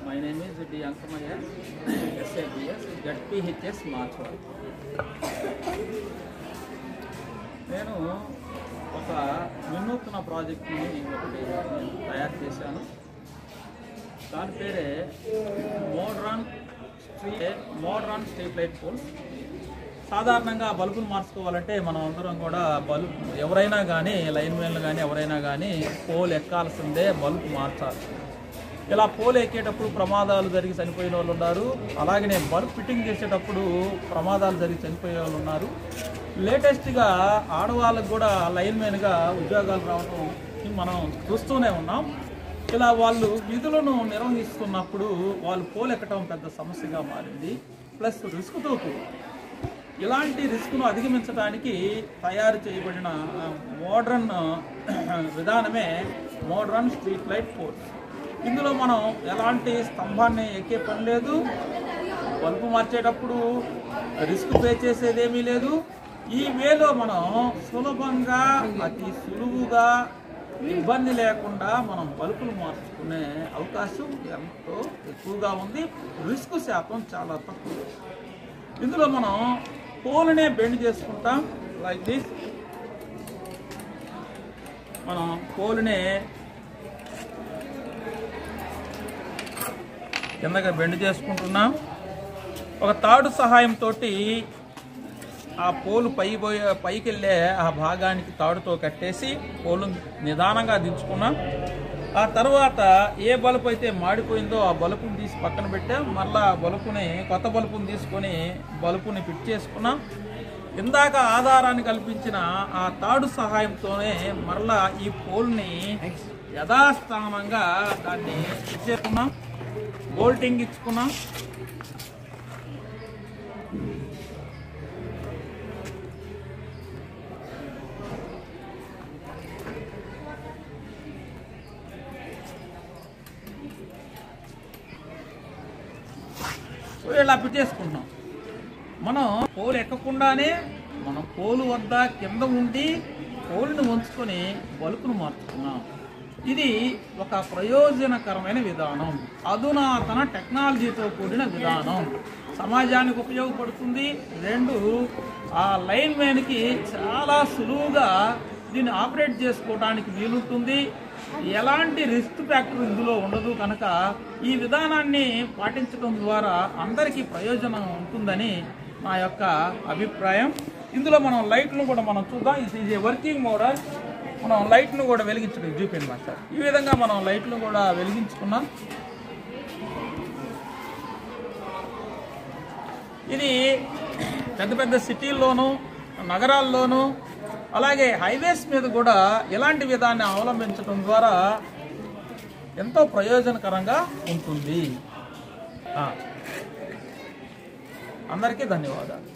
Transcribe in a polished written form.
My name is D. Ankamaya, SABS, ZPHS Marchwal. నేను ఒక వినూత్న ప్రాజెక్ట్ని ఒకటి తయారు చేశాను. దాని పేరే మోడ్రన్ స్ట్రీట్ లైట్ పోల్స్. సాధారణంగా బల్బులు మార్చుకోవాలంటే మనం అందరం కూడా ఎవరైనా కానీ లైన్మెన్లు కానీ ఎవరైనా కానీ పోల్ ఎక్కాల్సిందే, బల్బు మార్చాలి. ఇలా పోల్ ఎక్కేటప్పుడు ప్రమాదాలు జరిగి చనిపోయిన వాళ్ళు ఉన్నారు. అలాగనే బల్బ్ ఫిట్టింగ్ చేసేటప్పుడు ప్రమాదాలు జరిగి చనిపోయే వాళ్ళు ఉన్నారు. లేటెస్ట్గా ఆడవాళ్ళకు కూడా లైన్మెన్గా ఉద్యోగాలు రావడం మనం చూస్తూనే ఉన్నాం. ఇలా వాళ్ళు విధులను నిర్వహిస్తున్నప్పుడు వాళ్ళు పోల్ ఎక్కడం పెద్ద సమస్యగా మారింది. ప్లస్ రిస్క్తో కూడి ఇలాంటి రిస్క్ను అధిగమించడానికి తయారు చేయబడిన మోడ్రన్ విధానమే మోడ్రన్ స్ట్రీట్ లైట్ పోల్స్. ఇందులో మనం ఎలాంటి స్తంభాన్ని ఎక్కే పని లేదు, బల్బు మార్చేటప్పుడు రిస్క్ పే చేసేదేమీ లేదు. ఈ వేలో మనం సులభంగా అతి సులువుగా ఇబ్బంది లేకుండా మనం బల్బులు మార్చుకునే అవకాశం ఎంతో ఎక్కువగా ఉంది. రిస్క్ శాతం చాలా తక్కువ. ఇందులో మనం పోల్నే బెండ్ చేసుకుంటాం. లైక్ దిస్ మనం పోల్నే కిందగా బెండ్ చేసుకుంటున్నాం. ఒక తాడు సహాయంతో ఆ పోలు పైకి వెళ్ళే ఆ భాగానికి తాడుతో కట్టేసి పోలు నిదానంగా దించుకున్నాం. ఆ తర్వాత ఏ బల్బు అయితే మాడిపోయిందో ఆ బల్బుని తీసి పక్కన పెట్టాం. మళ్ళా కొత్త బల్బుని తీసుకొని బల్బుని ఫిట్ చేసుకున్నాం. ఇందాక ఆధారాన్ని కల్పించిన ఆ తాడు సహాయంతోనే మరలా ఈ పోల్ని యథాస్థానంగా దాన్ని ఫిట్ చేసుకున్నాం, బోల్టింగ్ ఇచ్చుకున్నాం. ఇలా ఫిట్ చేసుకుంటున్నాం. మనం పోలు ఎక్కకుండానే మనం పోలు వద్ద కింద ఉండి పోలుని ఉంచుకొని బల్బును మార్చుకున్నాం. ఇది ఒక ప్రయోజనకరమైన విధానం, అధునాతన టెక్నాలజీతో కూడిన విధానం, సమాజానికి ఉపయోగపడుతుంది. రెండు, ఆ లైన్ మ్యాన్కి చాలా సులువుగా దీన్ని ఆపరేట్ చేసుకోవడానికి వీలుంటుంది. ఎలాంటి రిస్క్ ఫ్యాక్టర్ ఇందులో ఉండదు. కనుక ఈ విధానాన్ని పాటించడం ద్వారా అందరికీ ప్రయోజనం ఉంటుందని నా యొక్క అభిప్రాయం. ఇందులో మనం లైట్ను కూడా మనం చూద్దాం. ఇది ఈజ్ ఏ వర్కింగ్ మోడల్. మనం లైట్ను కూడా వెలిగించడం చూపించండి మాస్టర్. ఈ విధంగా మనం లైట్ను కూడా వెలిగించుకున్నాం. ఇది పెద్ద పెద్ద సిటీల్లోనూ నగరాల్లోనూ అలాగే హైవేస్ మీద కూడా ఇలాంటి విధాన్ని అవలంబించడం ద్వారా ఎంతో ప్రయోజనకరంగా ఉంటుంది. అందరికీ ధన్యవాదాలు.